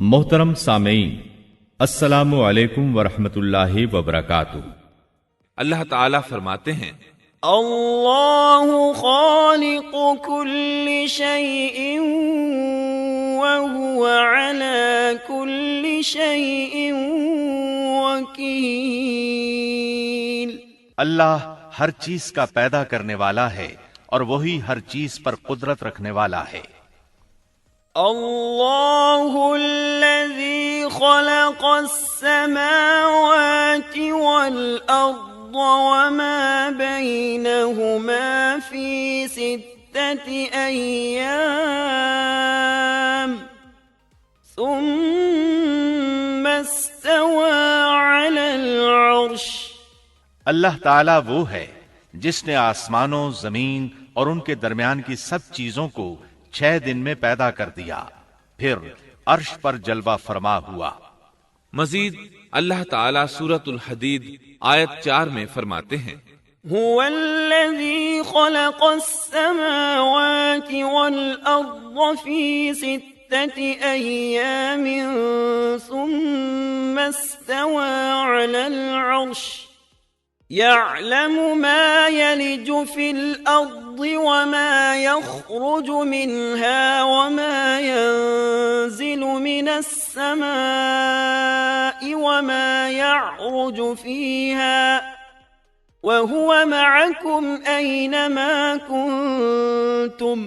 محترم سامعین، السلام علیکم ورحمۃ اللہ وبرکاتہ۔ اللہ تعالیٰ فرماتے ہیں اللہ خالق کل شیء وهو على كل شیء وکیل۔ اللہ ہر چیز کا پیدا کرنے والا ہے اور وہی ہر چیز پر قدرت رکھنے والا ہے۔ اللہ الذی خلق السماوات والارض وما بینہما فی 6 ایام ثم استوى علی العرش۔ اللہ تعالیٰ وہ ہے جس نے آسمانوں، زمین اور ان کے درمیان کی سب چیزوں کو 6 دن میں پیدا کر دیا، پھر عرش پر جلوہ فرما ہوا۔ مزید اللہ تعالیٰ سورۃ الحدید آیت 4 میں فرماتے ہیں هو الذي خلق السماوات والأرض في 6 أيام ثم استوى على العرش يعلم ما يلج في الأرض وما يخرج منها وما ينزل من السماء وما يعرج فيها وهو معكم أينما كنتم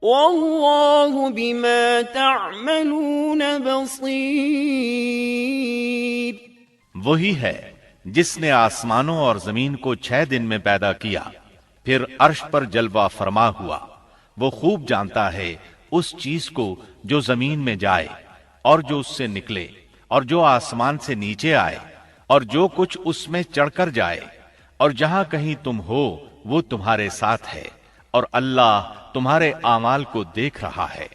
والله بما تعملون بصير۔ وہی ہے جس نے آسمانوں اور زمین کو 6 دن میں پیدا کیا، پھر عرش پر جلوہ فرما ہوا۔ وہ خوب جانتا ہے اس چیز کو جو زمین میں جائے اور جو اس سے نکلے، اور جو آسمان سے نیچے آئے، اور جو کچھ اس میں چڑھ کر جائے، اور جہاں کہیں تم ہو وہ تمہارے ساتھ ہے، اور اللہ تمہارے اعمال کو دیکھ رہا ہے۔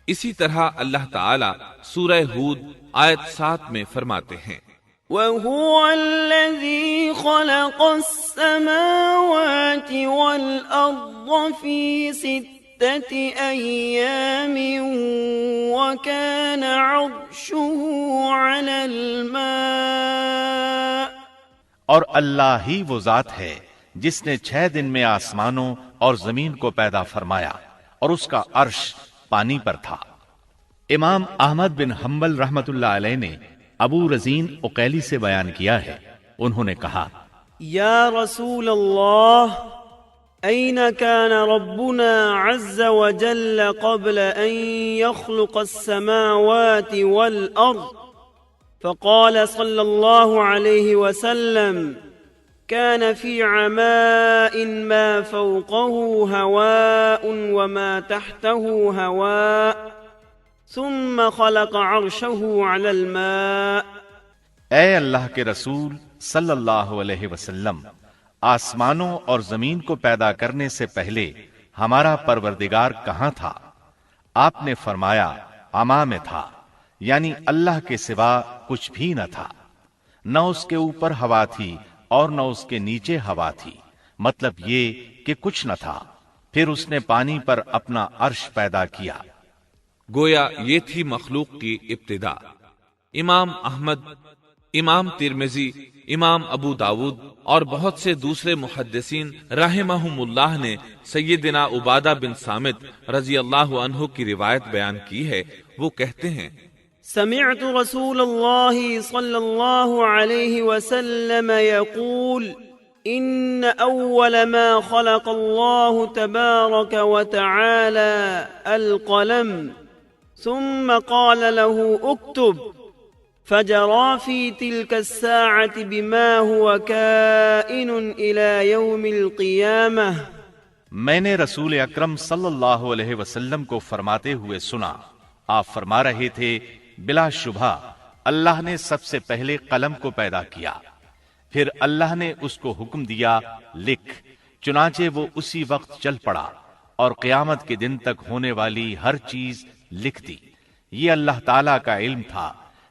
اسی طرح اللہ تعالیٰ سورہ ہود آیت 7 میں فرماتے ہیں وَهُوَ الَّذِي خَلَقَ السَّمَاوَاتِ وَالْأَرْضَ فِي 6 أَيَّامٍ وَكَانَ عَرْشُهُ عَلَى الْمَاءِ۔ اور اللہ ہی وہ ذات ہے جس نے 6 دن میں آسمانوں اور زمین کو پیدا فرمایا، اور اس کا عرش پانی پر تھا۔ امام احمد بن حنبل رحمت اللہ علیہ نے ابو رزین عقیلی سے بیان کیا ہے، انہوں نے کہا یا رسول اللہ أين كان ربنا عز وجل قبل أن يخلق السماوات والأرض؟ فقال صلى الله عليه وسلم كان في عماء ما فوقه هواء وما تحته هواء ثم خلق عرشه على الماء۔ اے اللہ کے رسول صلی اللہ علیہ وسلم، آسمانوں اور زمین کو پیدا کرنے سے پہلے ہمارا پروردگار کہاں تھا؟ آپ نے فرمایا عما میں تھا، یعنی اللہ کے سوا کچھ بھی نہ تھا، نہ اس کے اوپر ہوا تھی اور نہ اس کے نیچے ہوا تھی، مطلب یہ کہ کچھ نہ تھا، پھر اس نے پانی پر اپنا عرش پیدا کیا۔ گویا یہ تھی مخلوق کی ابتدا۔ امام احمد، امام ترمذی، امام ابو داود اور بہت سے دوسرے محدثین رحمہم اللہ نے سیدنا عبادہ بن صامت رضی اللہ عنہ کی روایت بیان کی ہے۔ وہ کہتے ہیں سمعت رسول اللہ صلی اللہ علیہ وسلم يقول ان اول ما خلق اللہ تبارک وتعالى القلم ثم قال له اكتب فجرى في تلك الساعة بما هو كائن إلى يوم القيامة۔ میں نے رسول اکرم صلی اللہ علیہ وسلم کو فرماتے ہوئے سنا، آپ فرما رہے تھے بلا شبہ اللہ نے سب سے پہلے قلم کو پیدا کیا، پھر اللہ نے اس کو حکم دیا لکھ، چنانچہ وہ اسی وقت چل پڑا اور قیامت کے دن تک ہونے والی ہر چیز لکھ دی۔ یہ اللہ تعالیٰ کا علم تھا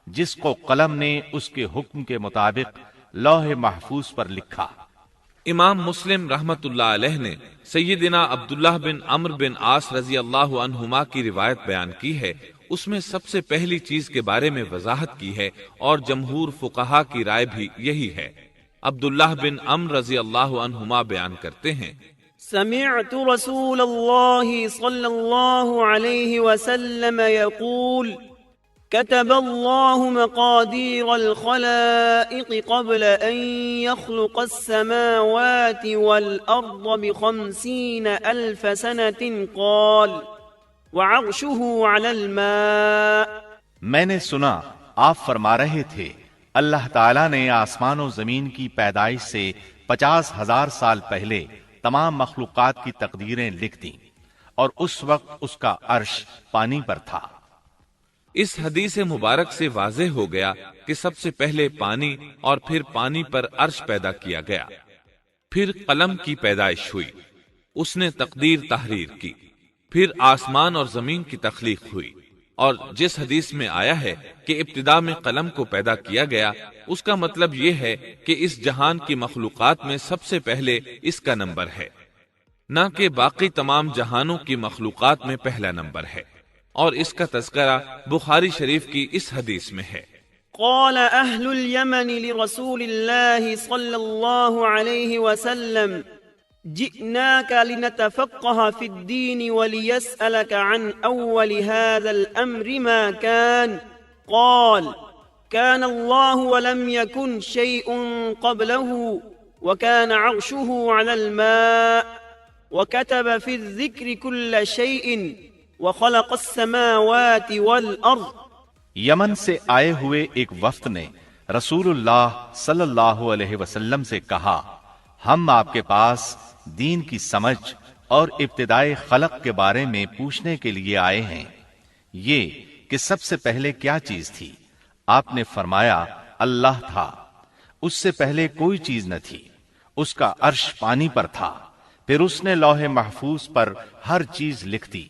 جس کو قلم نے اس کے حکم کے مطابق لوح محفوظ پر لکھا۔ امام مسلم رحمت اللہ علیہ نے سیدنا عبداللہ بن عمرو بن عاص رضی اللہ عنہما کی روایت بیان کی ہے، اس میں سب سے پہلی چیز کے بارے میں وضاحت کی ہے، اور جمہور فقہا کی رائے بھی یہی ہے۔ عبداللہ بن عمرو رضی اللہ عنہما بیان کرتے ہیں، سمعت رسول اللہ صلی اللہ علیہ وسلم يقول كتب الله مقادير الخلائق قبل أن يخلق السماوات والأرض ب50,000 سنة قال وعرشه على الماء۔ میں نے سنا آپ فرما رہے تھے اللہ تعالیٰ نے آسمان و زمین کی پیدائش سے 50,000 سال پہلے تمام مخلوقات کی تقدیریں لکھ دیں، اور اس وقت اس کا عرش پانی پر تھا۔ اس حدیث مبارک سے واضح ہو گیا کہ سب سے پہلے پانی اور پھر پانی پر عرش پیدا کیا گیا، پھر قلم کی پیدائش ہوئی، اس نے تقدیر تحریر کی، پھر آسمان اور زمین کی تخلیق ہوئی۔ اور جس حدیث میں آیا ہے کہ ابتدا میں قلم کو پیدا کیا گیا، اس کا مطلب یہ ہے کہ اس جہان کی مخلوقات میں سب سے پہلے اس کا نمبر ہے، نہ کہ باقی تمام جہانوں کی مخلوقات میں پہلا نمبر ہے، اور اس کا تذکرہ بخاری شریف کی اس حدیث میں ہے۔ قال أهل اليمن لرسول الله صلى الله عليه وسلم جئناك لنتفقه في الدين وليسألك عن أول هذا الأمر ما كان قال كان الله ولم يكن شيء قبله وكان عرشه على الماء وكتب في الذكر كل شيء وخلق السماوات والأرض۔ یمن سے آئے ہوئے ایک وفد نے رسول اللہ صلی اللہ علیہ وسلم سے کہا، ہم آپ کے پاس دین کی سمجھ اور ابتدائے خلق کے بارے میں پوچھنے کے لیے آئے ہیں، یہ کہ سب سے پہلے کیا چیز تھی؟ آپ نے فرمایا اللہ تھا، اس سے پہلے کوئی چیز نہ تھی، اس کا عرش پانی پر تھا، پھر اس نے لوح محفوظ پر ہر چیز لکھ دی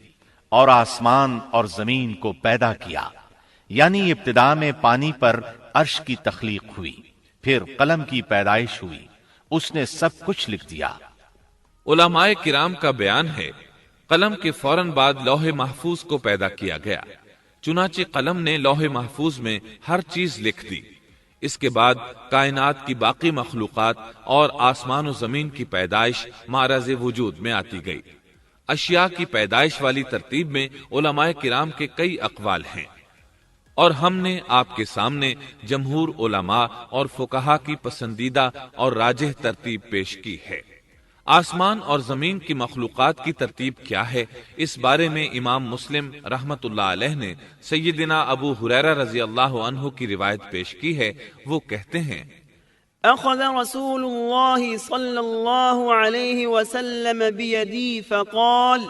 اور آسمان اور زمین کو پیدا کیا، یعنی ابتدا میں پانی پر عرش کی تخلیق ہوئی، پھر قلم کی پیدائش ہوئی، اس نے سب کچھ لکھ دیا۔ علماء کرام کا بیان ہے، قلم کے فوراً بعد لوح محفوظ کو پیدا کیا گیا، چنانچہ قلم نے لوح محفوظ میں ہر چیز لکھ دی۔ اس کے بعد کائنات کی باقی مخلوقات اور آسمان و زمین کی پیدائش معرض وجود میں آتی گئی۔ اشیاء کی پیدائش والی ترتیب میں علماء کرام کے کئی اقوال ہیں، اور ہم نے آپ کے سامنے جمہور علماء اور فقہا کی پسندیدہ اور راجح ترتیب پیش کی ہے۔ آسمان اور زمین کی مخلوقات کی ترتیب کیا ہے، اس بارے میں امام مسلم رحمت اللہ علیہ نے سیدنا ابو ہریرہ رضی اللہ عنہ کی روایت پیش کی ہے۔ وہ کہتے ہیں، أخذ رسول الله صلى الله عليه وسلم بيدي فقال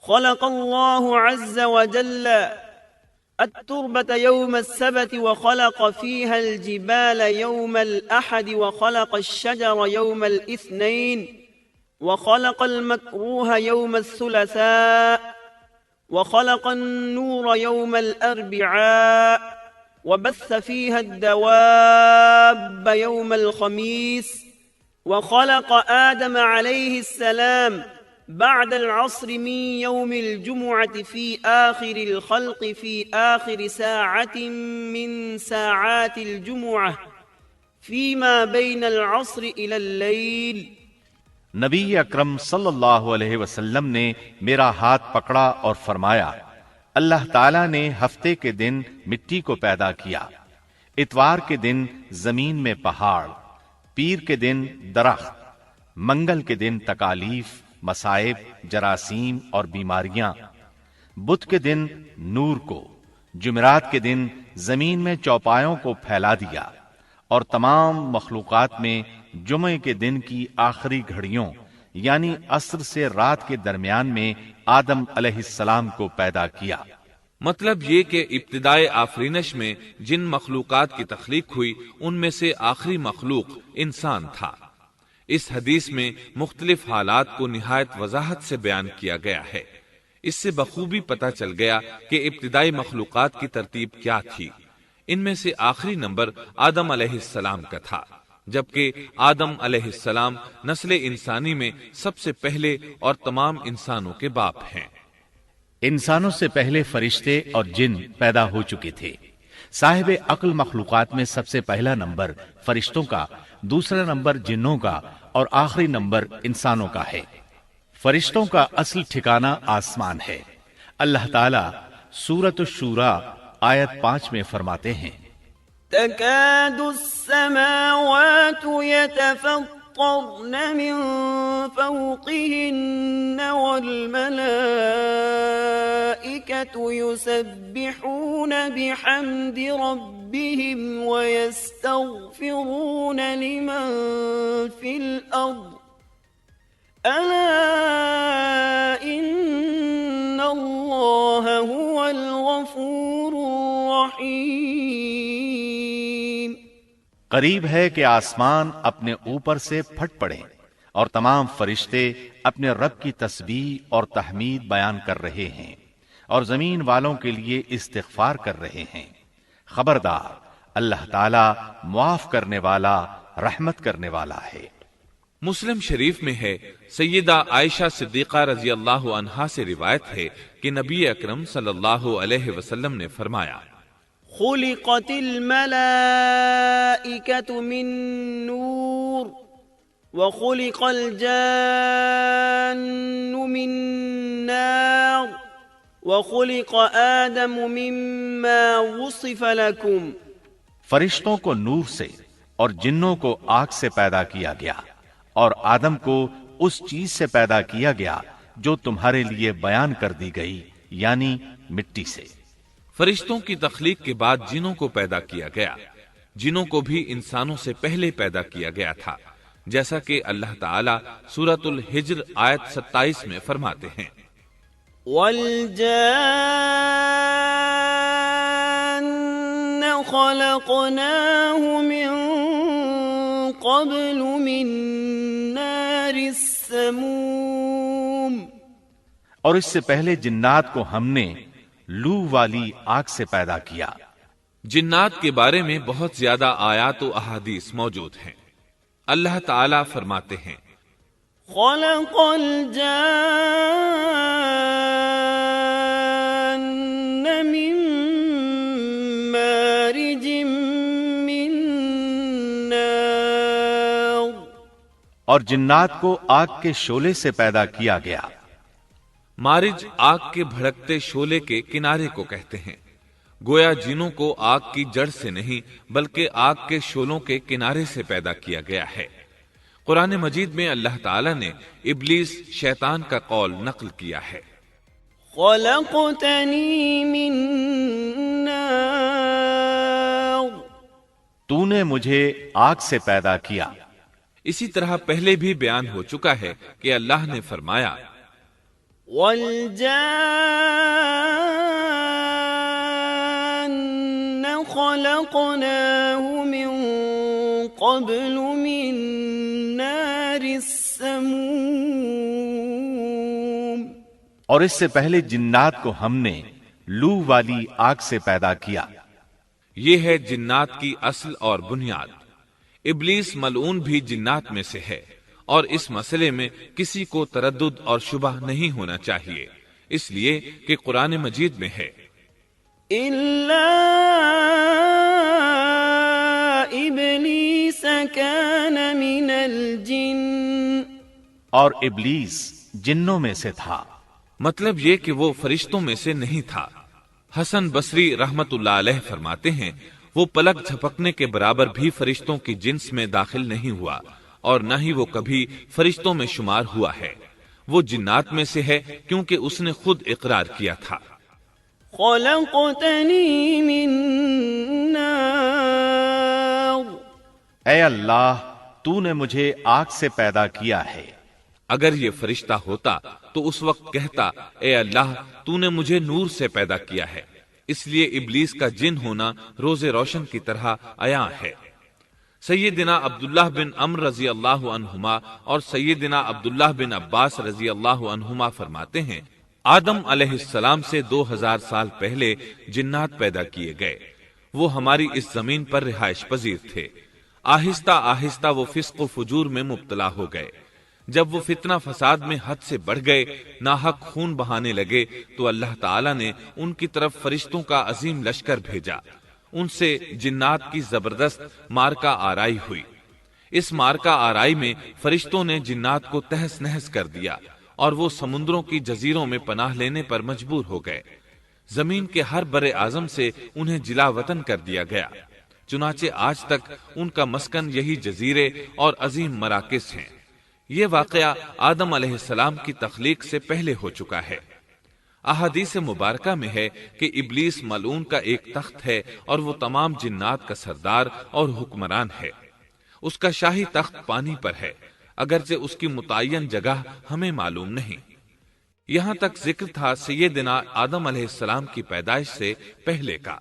خلق الله عز وجل التربة يوم السبت وخلق فيها الجبال يوم الأحد وخلق الشجر يوم الاثنين وخلق المكروه يوم الثلاثاء وخلق النور يوم الأربعاء وبث فيها الدواب يوم الخميس وخلق آدم عليه السلام بعد العصر من يوم الجمعة في آخر الخلق في آخر ساعة من ساعات الجمعة فيما بين العصر إلى الليل۔ نبی اکرم صلی اللہ علیہ وسلم نے میرا ہاتھ پکڑا اور فرمایا، اللہ تعالیٰ نے ہفتے کے دن مٹی کو پیدا کیا، اتوار کے دن زمین میں پہاڑ، پیر کے دن درخت، منگل کے دن تکالیف، مصائب، جراثیم اور بیماریاں، بدھ کے دن نور کو، جمعرات کے دن زمین میں چوپایوں کو پھیلا دیا، اور تمام مخلوقات میں جمعے کے دن کی آخری گھڑیوں یعنی عصر سے رات کے درمیان میں آدم علیہ السلام کو پیدا کیا۔ مطلب یہ کہ ابتدائے آفرینش میں جن مخلوقات کی تخلیق ہوئی ان میں سے آخری مخلوق انسان تھا۔ اس حدیث میں مختلف حالات کو نہایت وضاحت سے بیان کیا گیا ہے۔ اس سے بخوبی پتہ چل گیا کہ ابتدائی مخلوقات کی ترتیب کیا تھی۔ ان میں سے آخری نمبر آدم علیہ السلام کا تھا، جبکہ آدم علیہ السلام نسل انسانی میں سب سے پہلے اور تمام انسانوں کے باپ ہیں۔ انسانوں سے پہلے فرشتے اور جن پیدا ہو چکے تھے۔ صاحب عقل مخلوقات میں سب سے پہلا نمبر فرشتوں کا، دوسرا نمبر جنوں کا اور آخری نمبر انسانوں کا ہے۔ فرشتوں کا اصل ٹھکانہ آسمان ہے۔ اللہ تعالی سورۃ الشورى آیت 5 میں فرماتے ہیں، تكاد السماوات يتفطرن من فوقهن والملائكة يسبحون بحمد ربهم ويستغفرون لمن في الأرض ألا إن الله هو الغفور الرحيم۔ قریب ہے کہ آسمان اپنے اوپر سے پھٹ پڑے اور تمام فرشتے اپنے رب کی تسبیح اور تحمید بیان کر رہے ہیں اور زمین والوں کے لیے استغفار کر رہے ہیں۔ خبردار، اللہ تعالی معاف کرنے والا، رحمت کرنے والا ہے۔ مسلم شریف میں ہے، سیدہ عائشہ صدیقہ رضی اللہ عنہا سے روایت ہے کہ نبی اکرم صلی اللہ علیہ وسلم نے فرمایا، خلقت الملائكة من نور وخلق الجان من نار وخلق آدم مما وصف لكم۔ فرشتوں کو نور سے اور جنوں کو آگ سے پیدا کیا گیا اور آدم کو اس چیز سے پیدا کیا گیا جو تمہارے لیے بیان کر دی گئی، یعنی مٹی سے۔ فرشتوں کی تخلیق کے بعد جنوں کو پیدا کیا گیا۔ جنوں کو بھی انسانوں سے پہلے پیدا کیا گیا تھا، جیسا کہ اللہ تعالی سورۃ الحجر آیت 27 میں فرماتے ہیں، والجان خلقناه من قبل من نار السموم۔ اور اس سے پہلے جنات کو ہم نے لو والی آگ سے پیدا کیا۔ جنات کے بارے میں بہت زیادہ آیات و احادیث موجود ہیں۔ اللہ تعالی فرماتے ہیں، خلق الجان من مارج من نار۔ اور جنات کو آگ کے شعلے سے پیدا کیا گیا۔ مارج آگ کے بھڑکتے شعلے کے کنارے کو کہتے ہیں۔ گویا جنوں کو آگ کی جڑ سے نہیں بلکہ آگ کے شعلوں کے کنارے سے پیدا کیا گیا ہے۔ قرآن مجید میں اللہ تعالی نے ابلیس شیطان کا قول نقل کیا ہے، خلقتنی من نار۔ تو نے مجھے آگ سے پیدا کیا۔ اسی طرح پہلے بھی بیان ہو چکا ہے کہ اللہ نے فرمایا، والجان خلقناه من قبل من نار السموم۔ اور اس سے پہلے جنات کو ہم نے لو والی آگ سے پیدا کیا۔ یہ ہے جنات کی اصل اور بنیاد۔ ابلیس ملعون بھی جنات میں سے ہے، اور اس مسئلے میں کسی کو تردد اور شبہ نہیں ہونا چاہیے، اس لیے کہ قرآن مجید میں ہے، إِلَّا إِبْلِيسَ كَانَ مِنَ الْجِنِّ۔ اور ابلیس جنوں میں سے تھا۔ مطلب یہ کہ وہ فرشتوں میں سے نہیں تھا۔ حسن بصری رحمت اللہ علیہ فرماتے ہیں، وہ پلک جھپکنے کے برابر بھی فرشتوں کی جنس میں داخل نہیں ہوا، اور نہ ہی وہ کبھی فرشتوں میں شمار ہوا ہے۔ وہ جنات میں سے ہے کیونکہ اس نے خود اقرار کیا تھا، خلقتنی من نار۔ اے اللہ، تو نے مجھے آگ سے پیدا کیا ہے۔ اگر یہ فرشتہ ہوتا تو اس وقت کہتا، اے اللہ، تو نے مجھے نور سے پیدا کیا ہے۔ اس لیے ابلیس کا جن ہونا روز روشن کی طرح عیاں ہے۔ سیدنا عبداللہ بن عمرو رضی اللہ عنہما اور سیدنا عبداللہ بن عباس رضی اللہ عنہما فرماتے ہیں، آدم علیہ السلام سے 2000 سال پہلے جنات پیدا کیے گئے۔ وہ ہماری اس زمین پر رہائش پذیر تھے۔ آہستہ آہستہ وہ فسق و فجور میں مبتلا ہو گئے۔ جب وہ فتنہ فساد میں حد سے بڑھ گئے، ناحق خون بہانے لگے، تو اللہ تعالی نے ان کی طرف فرشتوں کا عظیم لشکر بھیجا۔ ان سے جنات کی زبردست مارکا آرائی ہوئی۔ اس مارکا آرائی میں فرشتوں نے جنات کو تہس نہس کر دیا اور وہ سمندروں کی جزیروں میں پناہ لینے پر مجبور ہو گئے۔ زمین کے ہر بر اعظم سے انہیں جلا وطن کر دیا گیا، چنانچہ آج تک ان کا مسکن یہی جزیرے اور عظیم مراکز ہیں۔ یہ واقعہ آدم علیہ السلام کی تخلیق سے پہلے ہو چکا ہے۔ احادیث مبارکہ میں ہے کہ ابلیس ملعون کا ایک تخت ہے اور وہ تمام جنات کا سردار اور حکمران ہے۔ اس کا شاہی تخت پانی پر ہے، اگرچہ اس کی متعین جگہ ہمیں معلوم نہیں۔ یہاں تک ذکر تھا سیدنا آدم علیہ السلام کی پیدائش سے پہلے کا۔